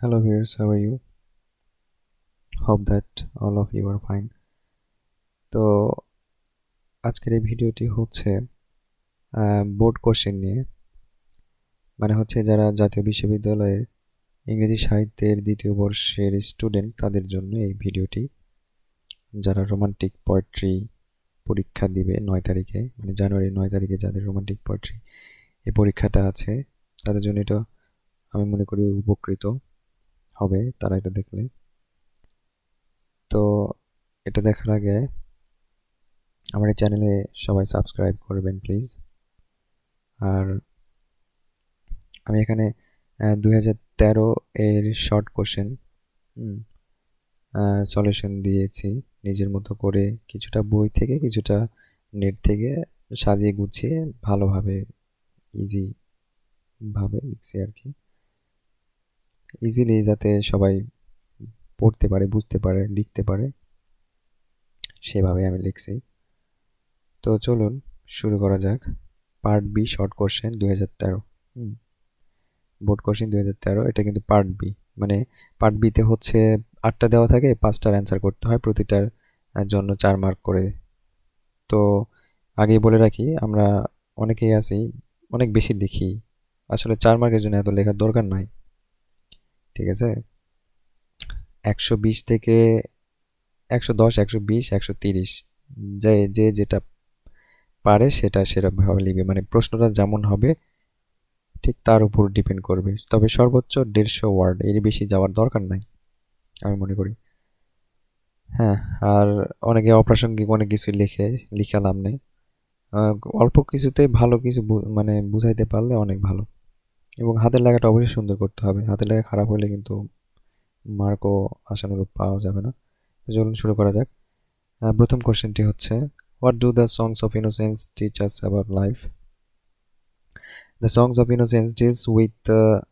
Hello viewers, how are you? Hope that all of you are fine. তো আজকের এই ভিডিওটি হচ্ছে বোর্ড কোশ্চেন নিয়ে, মানে হচ্ছে যারা জাতীয় বিশ্ববিদ্যালয়ের ইংরেজি সাহিত্যের দ্বিতীয় বর্ষের স্টুডেন্ট তাদের জন্য এই ভিডিওটি। যারা রোমান্টিক পোয়েট্রি পরীক্ষা দিবে 9 তারিখে, মানে জানুয়ারি 9 তারিখে যাদের রোমান্টিক পোয়েট্রি এই পরীক্ষাটা আছে, তাদের জন্য এটা আমি মনে করি উপকৃত হবে তারা এটা দেখলে। তো এটা দেখার আগে আমার এই চ্যানেলে সবাই সাবস্ক্রাইব করবেন প্লিজ। আর আমি এখানে 2013 এর শর্ট কোশ্চেন সলিউশন দিয়েছি নিজের মতো করে, কিছুটা বই থেকে কিছুটা নেট থেকে সাজিয়ে গুছিয়ে ভালোভাবে ইজি ভাবে লিখছি আর কি, ইজিলি যাতে সবাই পড়তে পারে, বুঝতে পারে, লিখতে পারে, সেভাবে আমি লিখছি। তো চলুন শুরু করা যাক। Part B short question 2013, board question 2013। এটা কিন্তু পার্ট বি, মানে পার্ট বিতে হচ্ছে 8টা দেওয়া থাকে, 5টার অ্যান্সার করতে হয়, প্রতিটার জন্য 4 মার্ক করে। তো আগেই বলে রাখি, আমরা অনেকেই আছি অনেক বেশি লিখি, আসলে 4 মার্কের জন্য এত লেখার দরকার নাই, ঠিক আছে? 120 থেকে 110, 120, 130 যে যে যেটা পারে সেটা সেরকমভাবে লিখবে, মানে প্রশ্নটা যেমন হবে ঠিক তার উপর ডিপেন্ড করবে। তবে সর্বোচ্চ 150 ওয়ার্ড, এর বেশি যাওয়ার দরকার নাই আমি মনে করি। হ্যাঁ, আর অনেকে অপ্রাসঙ্গিক অনেক কিছু লিখে লাভ নেই। অল্প কিছুতে ভালো কিছু মানে বুঝাইতে পারলে অনেক ভালো। এবং হাতের লেখাটা অবশ্যই সুন্দর করতে হবে, হাতের লেখা খারাপ হলে কিন্তু মার্কও আশানুরূপ পাওয়া যাবে না। তো চলুন শুরু করা যাক। প্রথম কোশ্চেনটি হচ্ছে, what do the songs of innocence teach us about life? The songs of innocence deals with,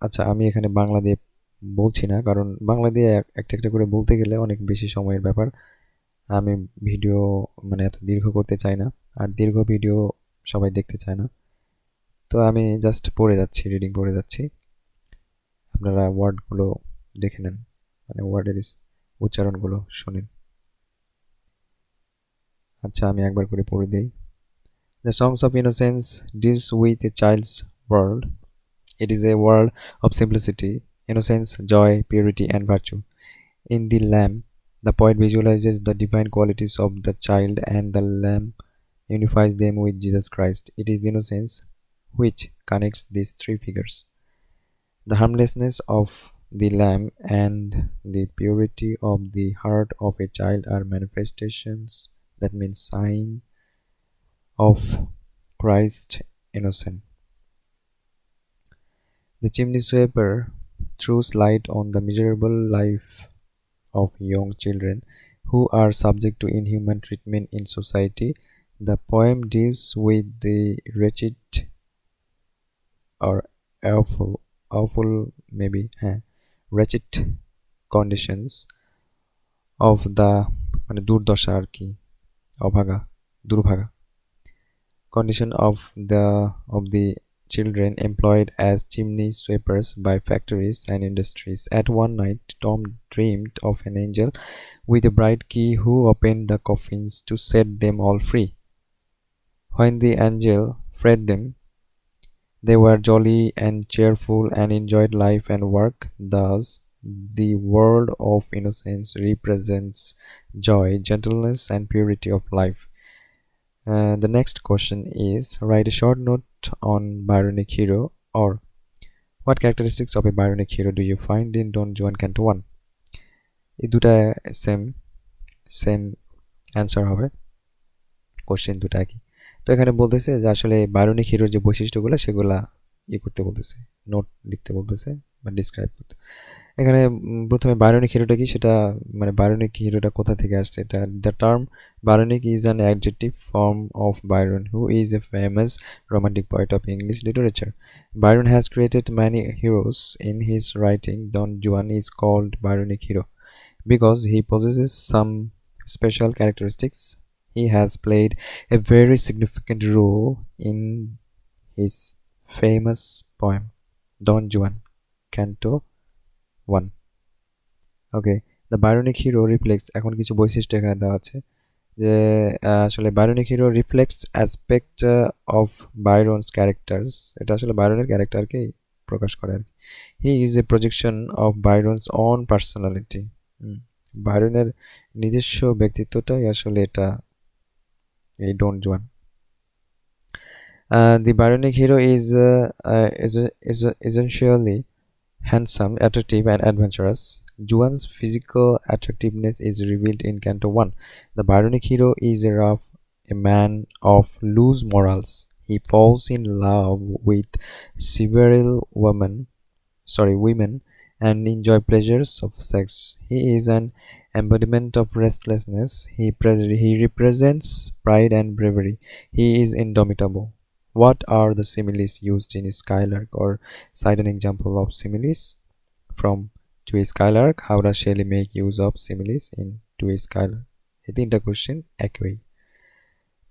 আচ্ছা আমি এখানে বাংলা দিয়ে বলছি না, কারণ বাংলা দিয়ে একটা একটা করে বলতে গেলে অনেক বেশি সময়ের ব্যাপার। আমি ভিডিও মানে এত দীর্ঘ করতে চাই না, আর দীর্ঘ ভিডিও সবাই দেখতে চায় না। তো আমি জাস্ট পড়ে যাচ্ছি, রিডিং পড়ে যাচ্ছি, আপনারা ওয়ার্ডগুলো দেখে নেন, মানে ওয়ার্ডের উচ্চারণগুলো শুনেন। আচ্ছা আমি একবার করে পড়ে দেই। The songs of innocence deals with a child's world. It is a world of simplicity, innocence, joy, purity, and virtue. In the Lamb, the poet visualizes the divine qualities of the child, and the Lamb unifies them with Jesus Christ. It is innocence which connects these three figures. The harmlessness of the Lamb and the purity of the heart of a child are manifestations, that means sign, of Christ's innocence. The chimney sweeper throws light on the miserable life of young children who are subject to inhuman treatment in society. The poem deals with the wretched or awful maybe wretched conditions of the মানে দুর্দশা আর কি, অভাগা, দুর্ভাগা condition of the children employed as chimney sweepers by factories and industries. At one night, Tom dreamed of an angel with a bright key who opened the coffins to set them all free. When the angel freed them, they were jolly and cheerful and enjoyed life and work. Thus, the world of innocence represents joy, gentleness, and purity of life. The next question is, write a short note on Byronic hero, or what characteristics of a Byronic hero do you find in Don Juan Canto 1? এই দুটা same same answer হবে, question দুটা একই। তো এখানে বলতেছে যে আসলে বায়োনিক হিরোর যে বৈশিষ্ট্যগুলো সেগুলা করতে বলতেছে, নোট লিখতে বলতেছে বা ডিসক্রাইব করতে। এখানে প্রথমে বায়োনিক হিরোটা কি সেটা, মানে বায়োনিক হিরোটা কোথা থেকে আসছে, এটা the term bionic is an adjective form of Byron, who is a famous romantic poet of English literature. Byron has created many heroes. In his writing, Don Juan is called Byronic hero because he possesses some special characteristics. He has played a very significant role in his famous poem Don Juan, Canto 1. Okay, the bionic hero reflex, এখন কিছু বৈশিষ্ট্য এখানে দেওয়া আছে যে আসলে bionic hero reflects aspect of Byron's characters, এটা আসলে বাইরনের ক্যারেক্টারকেই প্রকাশ করে আর কি। He is a projection of Byron's own personality, বাইরনের নিজস্ব ব্যক্তিত্বটাই আসলে এটা, এই ডন জুয়ান। The Bionic hero is essentially handsome, attractive, and adventurous. Juan's physical attractiveness is revealed in Canto 1. The Bionic hero is a man of loose morals. He falls in love with several women and enjoy pleasures of sex. He is an embodiment of restlessness. He represents pride and bravery. He is indomitable. What are the similes used in Skylark, or cite an example of similes from To a Skylark? How does Shelley make use of similes in To a Skylark? এই তিনটা question একই।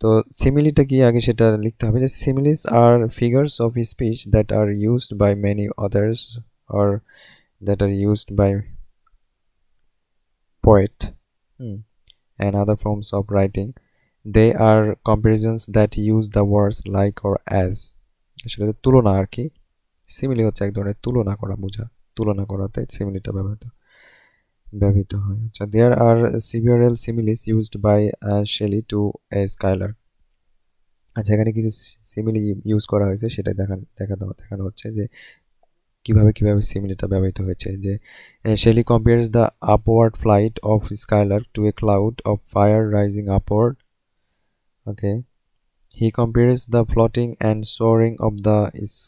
তো সিমিলিটা কি আগে সেটা লিখতে হবে যে similes are figures of speech that are used by many others or that are used by poet and other forms of writing. They are comparisons that use the words like or as, আসলে তুলনা আর কি। Simile হচ্ছে এক ধরনের তুলনা করা, বোঝা, তুলনা করাতে সিমিলিটা ব্যবহৃত হয়। আচ্ছা, there are several similes used by Shelley to a Skylark. আচ্ছা, এখানে কিছু সিমিলি ইউজ করা হয়েছে সেটা দেখানো হচ্ছে যে কিভাবে সিমিলিটা ব্যবহৃত হয়েছে। যে Shelley compares the upward flight of Skylark to a cloud of fire rising upward. Okay. He compares the floating and soaring of the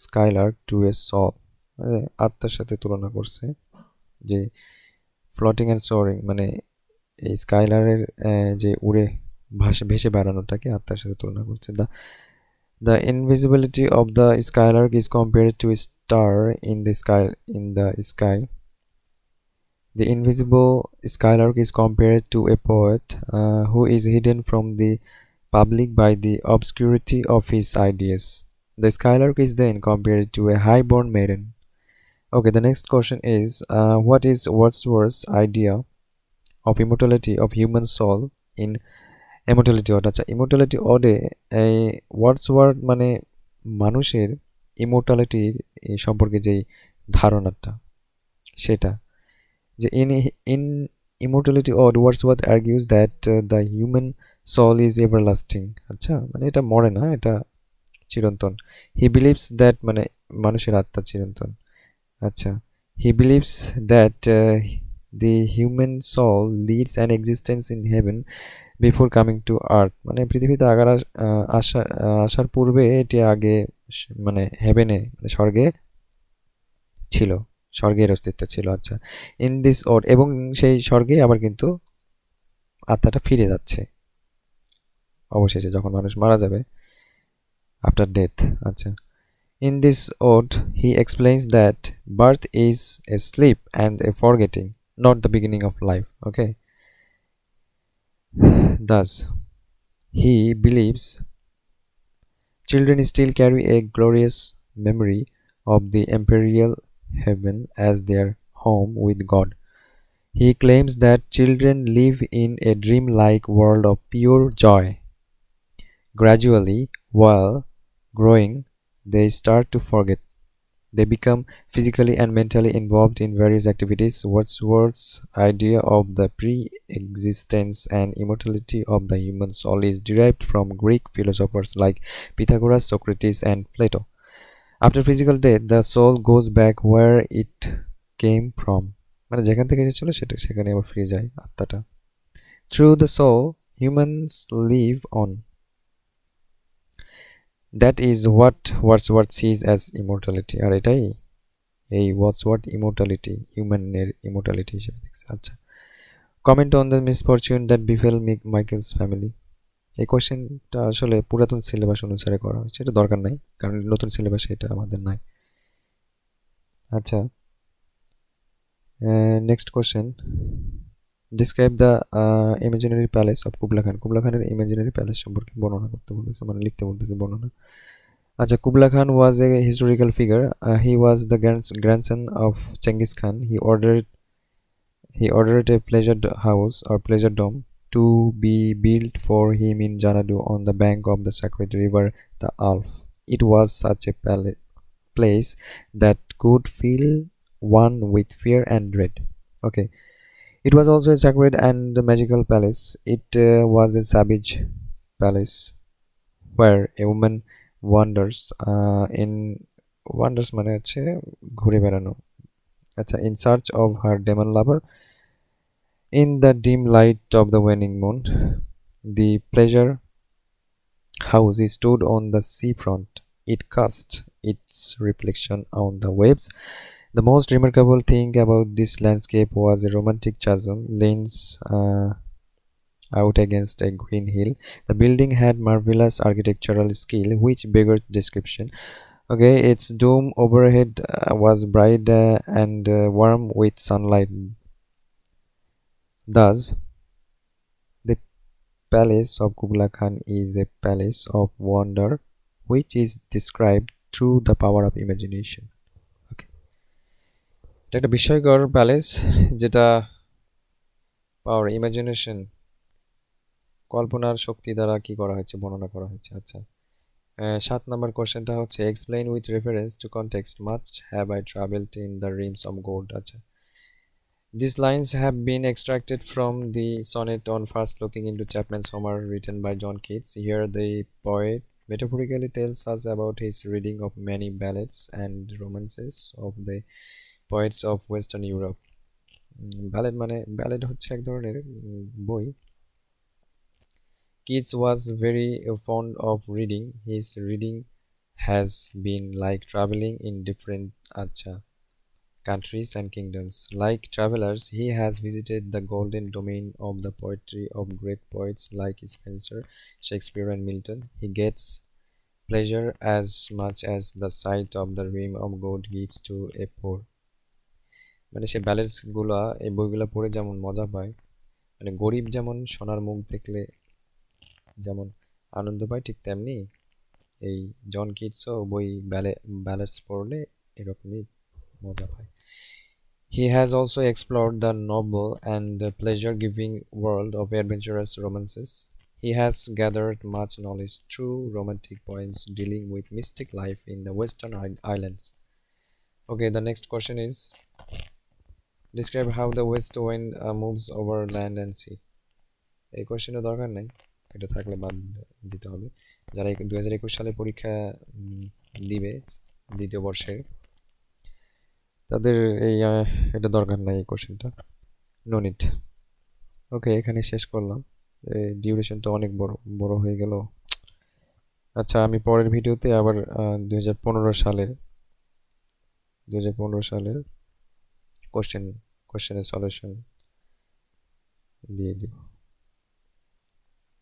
Skylark to a soul. আত্মার সাথে তুলনা করছে যে ফ্লোটিং অ্যান্ড সোয়ারিং মানে এই স্কাইলারের যে উড়ে ভেসে বেড়ানোটাকে আত্মার সাথে তুলনা করছে। The invisibility of the Skylark is compared to a star in the sky. The invisible Skylark is compared to a poet who is hidden from the public by the obscurity of his ideas. The Skylark is then compared to a high-born maiden. Okay, the next question is what is Wordsworth's idea of immortality of human soul in Immortality Ode? আচ্ছা, Immortality Ode এই Wordsworth মানে মানুষের ইমোর্টালিটির সম্পর্কে যেই ধারণাটা সেটা, যে in Immortality Ode Wordsworth argues that the human soul is everlasting. আচ্ছা, মানে এটা মরে না, এটা চিরন্তন। He believes that মানে মানুষের আত্মা চিরন্তন। আচ্ছা, he believes that the human soul leads an existence in heaven before coming to earth. মানে পৃথিবীতে আসার পূর্বে এটি আগে মানে হেভেনে মানে স্বর্গে ছিল, স্বর্গের অস্তিত্ব ছিল। আচ্ছা, ইন দিস ওড, এবং সেই স্বর্গে আবার কিন্তু আত্মাটা ফিরে যাচ্ছে অবশেষে যখন মানুষ মারা যাবে, আফটার ডেথ। আচ্ছা, in this ode he explains that birth is a sleep and a forgetting, not the beginning of life. Okay, thus he believes children still carry a glorious memory of the imperial heaven as their home with God. He claims that children live in a dream-like world of pure joy. Gradually, while growing, they start to forget. They become physically and mentally involved in various activities. Wordsworth's idea of the pre-existence and immortality of the human soul is derived from Greek philosophers like Pythagoras, Socrates, and Plato. After physical death, the soul goes back where it came from. মানে যেখান থেকে এসেছিল সেখানে আবার ফিরে যায় আত্মাটা। Through the soul, humans live on. That is what Wordsworth sees as immortality. আর এটাই এই Wordsworth immortality, human-এর immortality হিসেবে দেখছে। আচ্ছা, comment on the misfortune that befell Michael's family. এই কোশ্চেনটা আসলে পুরাতন সিলেবাস অনুসারে করা হয়েছে, এটা দরকার নাই কারণ নতুন সিলেবাসে এটা আমাদের নাই। আচ্ছা, next question, describe the imaginary palace of Kubla Khan. Kubla খানের ইমাজিনারি প্যালেস সম্পর্কে বর্ণনা করতে বলতেছে, মানে লিখতে বলতেছে বর্ণনা। Acha, Kublai Khan was a historical figure. He was the grandson of Genghis Khan. He ordered a pleasure house or pleasure dome to be built for him in Janadu on the bank of the sacred river the Alf. It was such a place that could fill one with fear and dread. Okay, it was also a sacred and magical palace. It was a savage palace where a woman wanders in wanders মানে হচ্ছে ঘুরে বেড়ানো আচ্ছা in search of her demon lover in the dim light of the waning moon. The pleasure house stood on the seafront. It cast its reflection on the waves. The most remarkable thing about this landscape was a romantic chasm leans out against a green hill. The building had marvelous architectural skill which beggared description. Okay, its dome overhead was bright and warm with sunlight. Thus, the palace of Kublai Khan is a palace of wonder which is described through the power of imagination. Okay, এটা একটা বিস্ময়কর palace যেটা পাওয়ার imagination কল্পনার শক্তি দ্বারা কি করা হয়েছে বর্ণনা করা হয়েছে আচ্ছা 7 নম্বর কোশ্চেনটা হচ্ছে explain with reference to context much have I travelled in the rims of gold আচ্ছা These lines have been extracted from the sonnet on first looking into Chapman's Homer written by John Keats. Here the poet metaphorically tells us about his reading of many ballads and romances of the poets of Western Europe. Ballad হচ্ছে এক ধরনের বই Keats was very fond of reading. His reading has been like traveling in different countries and kingdoms. Like travelers, he has visited the golden domain of the poetry of great poets like Spenser, Shakespeare and Milton. He gets pleasure as much as the sight of the rim of gold gives to a poor. মানে সে balance গুলা এই বইগুলা পড়ে যেমন মজা পায় মানে গরিব যেমন সোনার মুখ দেখলে যেমন আনন্দ পায় ঠিক তেমনি এই জন কিটসও বই ব্যালেন্স পড়লে এরকমই মজা পায় He has also explored the noble and pleasure-giving world of adventurous romances. He has gathered much knowledge through romantic poems dealing with mystic life in the Western Islands. Okay, the next question is describe how the west wind moves over land and sea. এই কোশ্চেনের দরকার নাই এটা থাকলে বাদ দিতে হবে যারা 2021 সালে পরীক্ষা দিবে দ্বিতীয় বর্ষের তাদের এই এটা দরকার নাই এই কোশ্চেনটা নো নিড ওকে এখানে শেষ করলাম ডিউরেশনটা অনেক বড় হয়ে গেল আচ্ছা আমি পরের ভিডিওতে আবার 2015 সালের কোশ্চেনের সলিউশন দিয়ে দিব